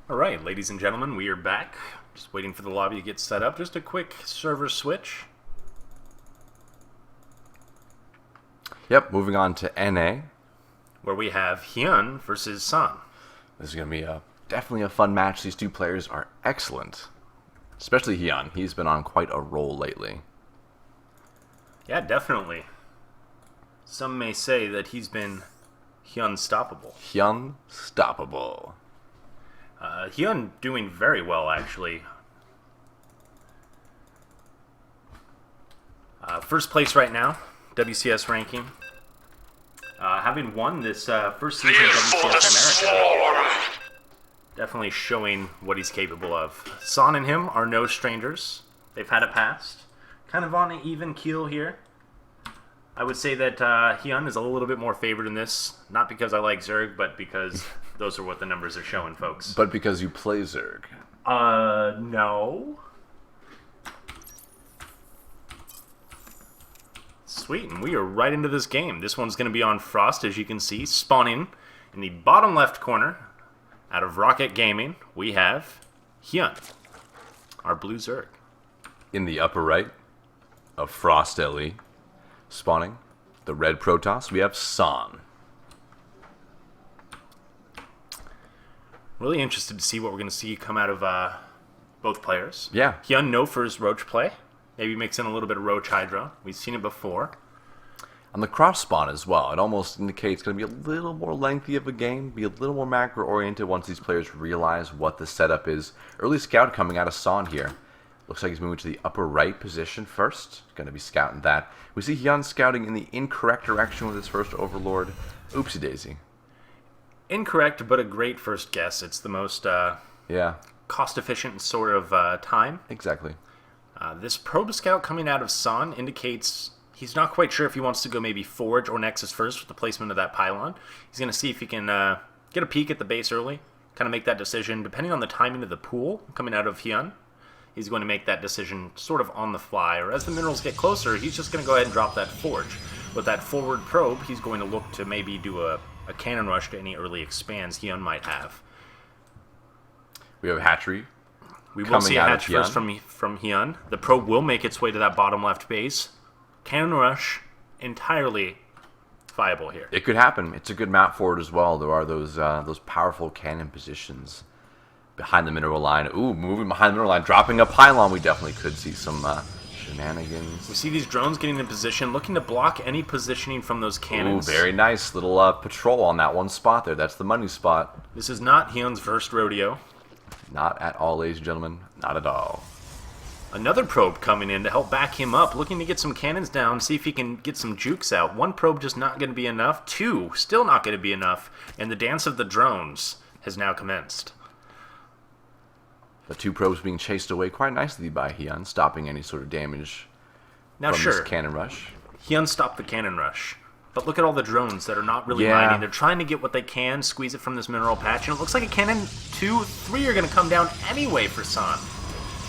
Alright, ladies and gentlemen, we are back. Just waiting for the lobby to get set up. Just a quick server switch. Yep, moving on to NA. Where we have HyuN versus San. This is going to be definitely a fun match. These two players are excellent. Especially HyuN. He's been on quite a roll lately. Yeah, definitely. Some may say that he's been HyuN-stoppable. HyuN-stoppable. HyuN doing very well, actually. First place right now, WCS ranking. Having won this first season of WCS America. Definitely showing what he's capable of. San and him are no strangers. They've had a past. Kind of on an even keel here. I would say that HyuN is a little bit more favored in this. Not because I like Zerg, but because those are what the numbers are showing, folks. But because you play Zerg. No. Sweet, and we are right into this game. This one's going to be on Frost, as you can see, spawning in the bottom left corner. Out of Rocket Gaming, we have HyuN, our blue Zerg. In the upper right of Frost LE, spawning the red Protoss, we have San. Really interested to see what we're going to see come out of both players. Yeah. HyuN, no for his Roach play. Maybe mix in a little bit of Roach Hydra. We've seen it before. On the cross spawn as well, it almost indicates it's going to be a little more lengthy of a game, be a little more macro-oriented once these players realize what the setup is. Early scout coming out of San here. Looks like he's moving to the upper right position first. Going to be scouting that. We see HyuN scouting in the incorrect direction with his first Overlord. Oopsie daisy. Incorrect, but a great first guess. It's the most Yeah, cost-efficient sort of time. exactly. This probe scout coming out of San indicates he's not quite sure if he wants to go maybe Forge or Nexus first with the placement of that pylon. He's going to see if he can get a peek at the base early, kind of make that decision. Depending on the timing of the pool coming out of HyuN, he's going to make that decision sort of on the fly. Or as the minerals get closer, he's just going to go ahead and drop that Forge. With that forward probe, he's going to look to maybe do a cannon rush to any early expands HyuN might have. We have a hatchery. We will see a hatch first from HyuN. The probe will make its way to that bottom left base. Cannon rush, entirely viable here. It could happen. It's a good map for it as well. There are those powerful cannon positions behind the mineral line. Ooh, moving behind the mineral line, dropping a pylon. We definitely could see some shenanigans. We see these drones getting in position, looking to block any positioning from those cannons. Ooh, very nice little patrol on that one spot there. That's the money spot. This is not HyuN's first rodeo. Not at all, ladies and gentlemen. Not at all. Another probe coming in to help back him up, looking to get some cannons down, see if he can get some jukes out. One probe just not going to be enough. Two, still not going to be enough. And the dance of the drones has now commenced. The two probes being chased away quite nicely by HyuN, stopping any sort of damage now, from sure, this cannon rush. HyuN stopped the cannon rush. But look at all the drones that are not really mining. They're trying to get what they can, squeeze it from this mineral patch. And it looks like a cannon 2, 3 are going to come down anyway for San.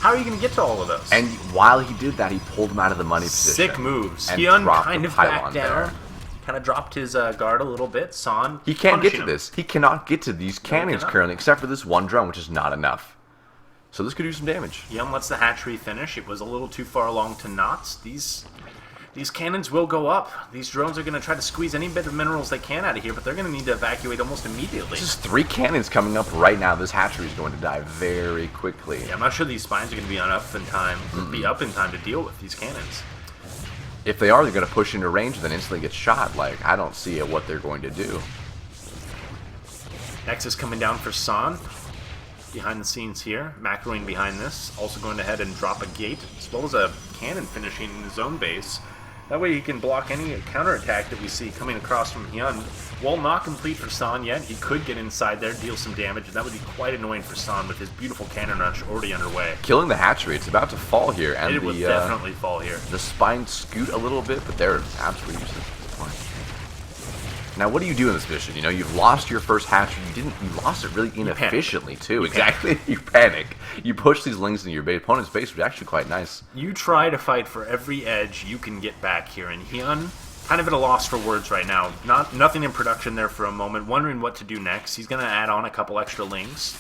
How are you going to get to all of those? And while he did that, he pulled him out of the money position. Sick moves. And HyuN dropped kind the of pylon backed down. Kind of dropped his guard a little bit. San, he can't get to him. this. He cannot get to these cannons currently, except for this one drone, which is not enough. So this could do some damage. HyuN lets the hatchery finish. It was a little too far along to knots. These cannons will go up. These drones are going to try to squeeze any bit of minerals they can out of here, but they're going to need to evacuate almost immediately. This is 3 cannons coming up right now. This hatchery is going to die very quickly. Yeah, I'm not sure these spines are going to be up in time to deal with these cannons. If they are, they're going to push into range and then instantly get shot. Like, I don't see what they're going to do. Nexus coming down for San. Behind the scenes here. Macroing behind this. Also going ahead and drop a gate, as well as a cannon finishing in his own base. That way he can block any counterattack that we see coming across from HyuN. Wall not complete for San yet. He could get inside there, deal some damage, and that would be quite annoying for San with his beautiful cannon rush already underway. Killing the hatchery. It's about to fall here. And it would definitely fall here. The spines scoot a little bit, but they're absolutely useless at this point. Now, what do you do in this mission? You know, you've lost your first hatchery. You lost it really inefficiently, too. Exactly. You panic. You push these lings into your opponent's base, which is actually quite nice. You try to fight for every edge you can get back here. And HyuN, kind of at a loss for words right now. Nothing in production there for a moment, wondering what to do next. He's going to add on a couple extra lings.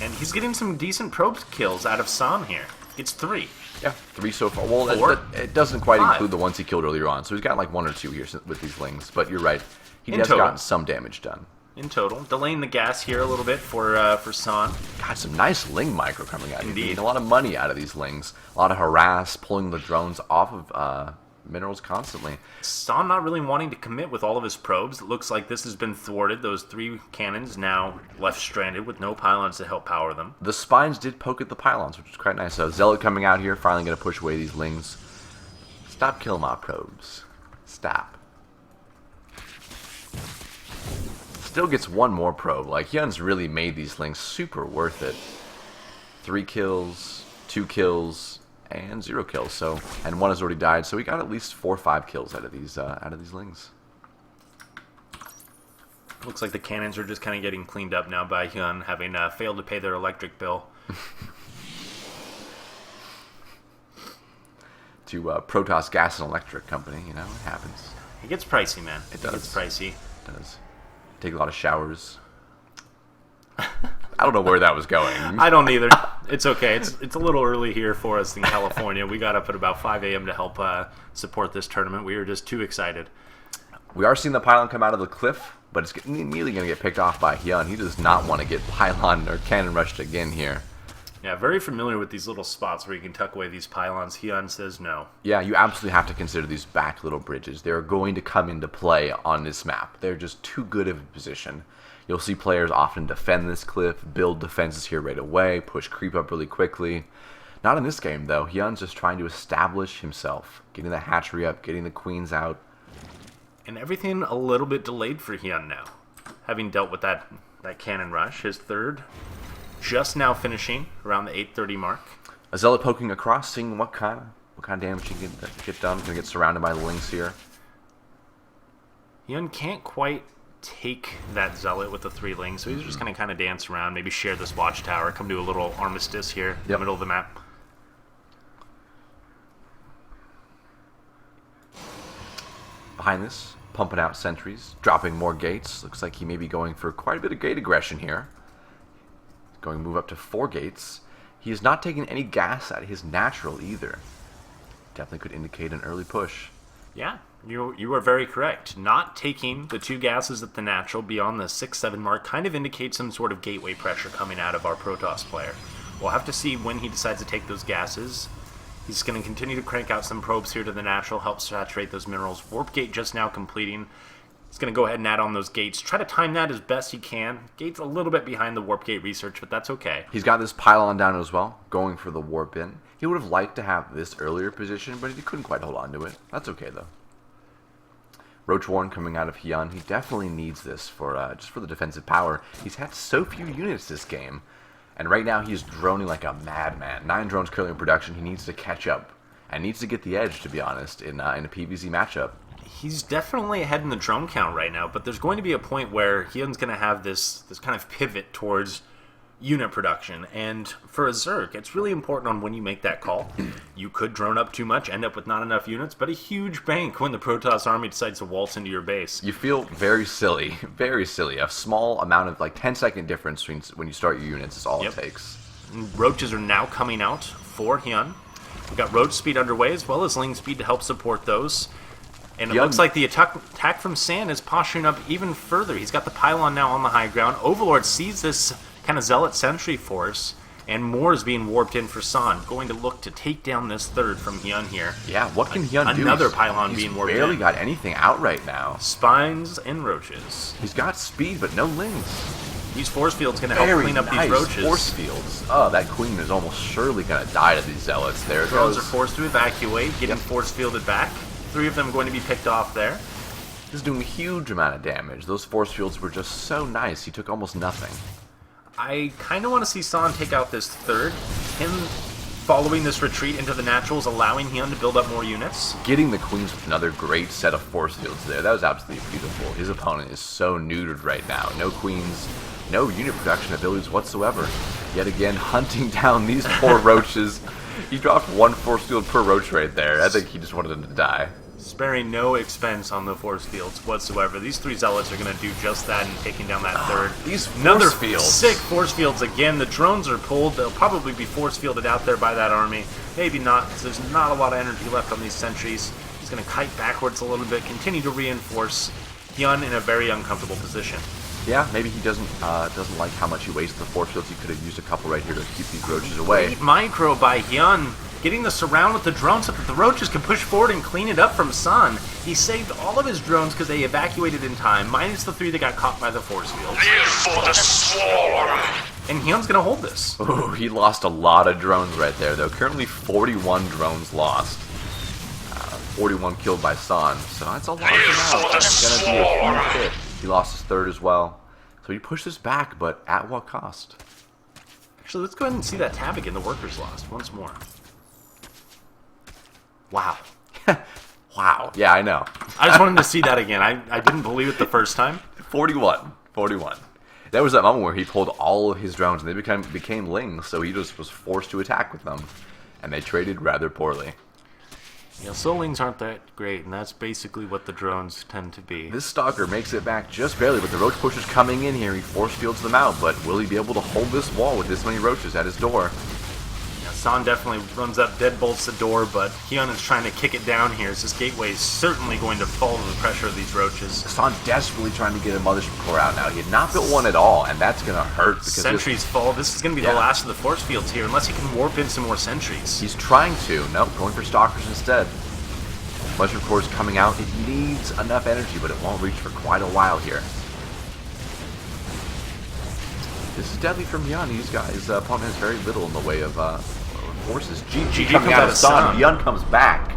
And he's getting some decent probe kills out of San here. Gets 3. Yeah, 3 so far. Well, 4? it doesn't quite 5. include the ones he killed earlier on. So he's got like 1 or 2 here with these lings. But you're right. He has total. gotten some damage done. In total. Delaying the gas here a little bit for San. Got some nice ling micro coming out. Indeed. A lot of money out of these lings. A lot of harass, pulling the drones off of minerals constantly. San not really wanting to commit with all of his probes. It looks like this has been thwarted. Those 3 cannons now left stranded with no pylons to help power them. The spines did poke at the pylons, which is quite nice. So Zealot coming out here, finally going to push away these lings. Stop killing my probes. Stop. Still gets 1 more probe. Like, HyuN's really made these lings super worth it. 3 kills, 2 kills, and 0 kills. So, and 1 has already died. So we got at least 4 or 5 kills out of these lings. Looks like the cannons are just kind of getting cleaned up now by HyuN, having failed to pay their electric bill. To Protoss Gas and Electric Company, you know, it happens. It gets pricey, man. It does. It gets pricey. It does. Take a lot of showers. I don't know where that was going. I don't either. It's okay. It's a little early here for us in California. We got up at about 5 a.m. to help support this tournament. We were just too excited. We are seeing the pylon come out of the cliff, but it's immediately going to get picked off by HyuN. He does not want to get pylon or cannon rushed again here. Yeah, very familiar with these little spots where you can tuck away these pylons. HyuN says no. Yeah, you absolutely have to consider these back little bridges. They're going to come into play on this map. They're just too good of a position. You'll see players often defend this cliff, build defenses here right away, push creep up really quickly. Not in this game, though. HyuN's just trying to establish himself, getting the hatchery up, getting the queens out. And everything a little bit delayed for HyuN now. Having dealt with that cannon rush, his 3rd just now finishing around the 8:30 mark. A Zealot poking across, seeing what kind of damage he can get done. Gonna get surrounded by the lings here. HyuN can't quite take that Zealot with the 3 lings, so he's just gonna kind of dance around, maybe share this watchtower, come to a little armistice here in the middle of the map. Behind this, pumping out sentries, dropping more gates. Looks like he may be going for quite a bit of gate aggression here. Going to move up to 4 gates. He is not taking any gas at his natural either. Definitely could indicate an early push. Yeah, you are very correct. Not taking the 2 gases at the natural beyond the 6-7 mark kind of indicates some sort of gateway pressure coming out of our Protoss player. We'll have to see when he decides to take those gases. He's going to continue to crank out some probes here to the natural, help saturate those minerals. Warp gate just now completing. He's going to go ahead and add on those gates. Try to time that as best he can. Gate's a little bit behind the warp gate research, but that's okay. He's got this pylon down as well, going for the warp in. He would have liked to have this earlier position, but he couldn't quite hold on to it. That's okay, though. Roach Warren coming out of HyuN. He definitely needs this for just for the defensive power. He's had so few units this game, and right now he's droning like a madman. 9 drones currently in production. He needs to catch up and needs to get the edge, to be honest, in a PvZ matchup. He's definitely ahead in the drone count right now, but there's going to be a point where HyuN's going to have this kind of pivot towards unit production. And for a Zerg, it's really important on when you make that call. You could drone up too much, end up with not enough units, but a huge bank when the Protoss army decides to waltz into your base. You feel very silly, very silly. A small amount of, like, 10-second difference between when you start your units is all it takes. And roaches are now coming out for HyuN. We've got roach speed underway as well as ling speed to help support those. And it looks like the attack from San is posturing up even further. He's got the pylon now on the high ground. Overlord sees this kind of Zealot sentry force, and more is being warped in for San. Going to look to take down this 3rd from HyuN here. Yeah, what can HyuN do? Another pylon being warped in. He's barely got anything out right now. Spines and roaches. He's got speed, but no lings. These force fields going to help clean up these roaches. Force fields. Oh, that queen is almost surely going to die to these Zealots. There it Drones goes. are forced to evacuate, getting force fielded back. 3 of them going to be picked off there. This is doing a huge amount of damage. Those force fields were just so nice. He took almost nothing. I kind of want to see San take out this 3rd. Him following this retreat into the naturals, allowing HyuN to build up more units. Getting the queens with another great set of force fields there. That was absolutely beautiful. His opponent is so neutered right now. No queens, no unit production abilities whatsoever. Yet again, hunting down these poor roaches. He dropped 1 force field per roach right there. I think he just wanted them to die. Sparing no expense on the force fields whatsoever. These 3 zealots are going to do just that and taking down that third. These Another force fields. sick force fields again. The drones are pulled. They'll probably be force fielded out there by that army. Maybe not, because there's not a lot of energy left on these sentries. He's going to kite backwards a little bit, continue to reinforce. HyuN in a very uncomfortable position. Yeah, maybe he doesn't like how much he wasted the force fields. He could have used a couple right here to keep these roaches away. Great micro by HyuN, getting the surround with the drones so that the roaches can push forward and clean it up from Sun. He saved all of his drones because they evacuated in time, minus the 3 that got caught by the force fields. Live for the swarm! And HyuN's going to hold this. Oh, he lost a lot of drones right there, though. Currently 41 drones lost. 41 killed by Sun, so that's a lot of them out. That's going to be a huge hit. He lost his third as well. So he pushed this back, but at what cost? Actually, let's go ahead and see that tab again. The workers lost once more. Wow. Wow. Yeah, I know. I just wanted to see that again. I didn't believe it the first time. 41. That was that moment where he pulled all of his drones and they became lings, so he just was forced to attack with them. And they traded rather poorly. Yeah, Solings aren't that great, and that's basically what the drones tend to be. This Stalker makes it back just barely, but the roach pushers coming in here. He force fields them out, but will he be able to hold this wall with this many roaches at his door? Yeah, San definitely runs up, deadbolts the door, but HyuN is trying to kick it down here, as this gateway is certainly going to fall to the pressure of these roaches. San desperately trying to get a Mothership Core out now. He had not built one at all, and that's going to hurt. Because Sentries fall. This is going to be the last of the force fields here, unless he can warp in some more sentries. He's trying to. Nope, going for Stalkers instead. Mothership Core is coming out. It needs enough energy, but it won't reach for quite a while here. This is deadly from HyuN. His opponent has very little in the way of forces. GG coming out of Sun. HyuN comes back.